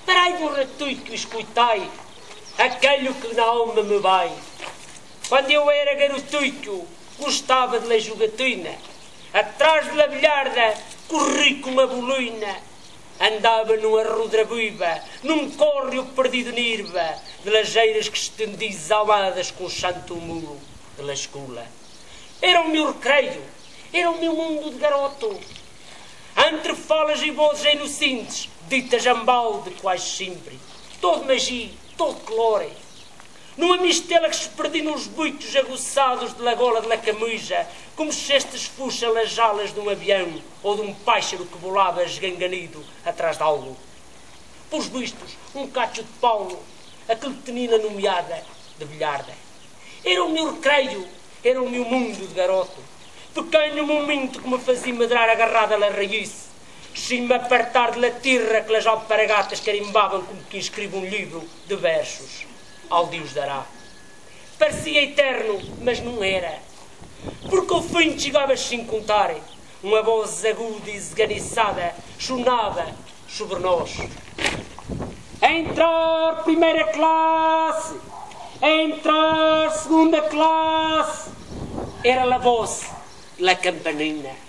parai de um ratuito que escutai, aquele que na alma me vai. Quando eu era garotuito, gostava de la jogatina, atrás de la bilharda, corri com uma bolina, andava numa rodra viva, num córrego perdido nirva, de lajeiras que estendi zaladas com santo muro de la escola. Era o meu recreio, era o meu mundo de garoto, entre falas e vozes inocentes, ditas ambalde quase sempre, todo magia, todo colore, numa mistela que se perdi nos buitos aguçados de la gola de la camisa, como se estas fuxam as alas de um avião ou de um pássaro que volava esganganido atrás de algo. Pelos vistos, um cacho de Paulo, aquele tenina nomeada de bilharda. Era o meu recreio, era o meu mundo de garoto, pequeno momento que me fazia medrar agarrada à raiz, sem me apartar de la tirra que as alparagatas carimbavam como quem escreve um livro de versos. Ao Deus dará. Parecia eterno, mas não era. Porque ao fim chegava sem contar, uma voz aguda e esganiçada sonava sobre nós. Entrar primeira classe, entrar segunda classe. Era a voz da campanina.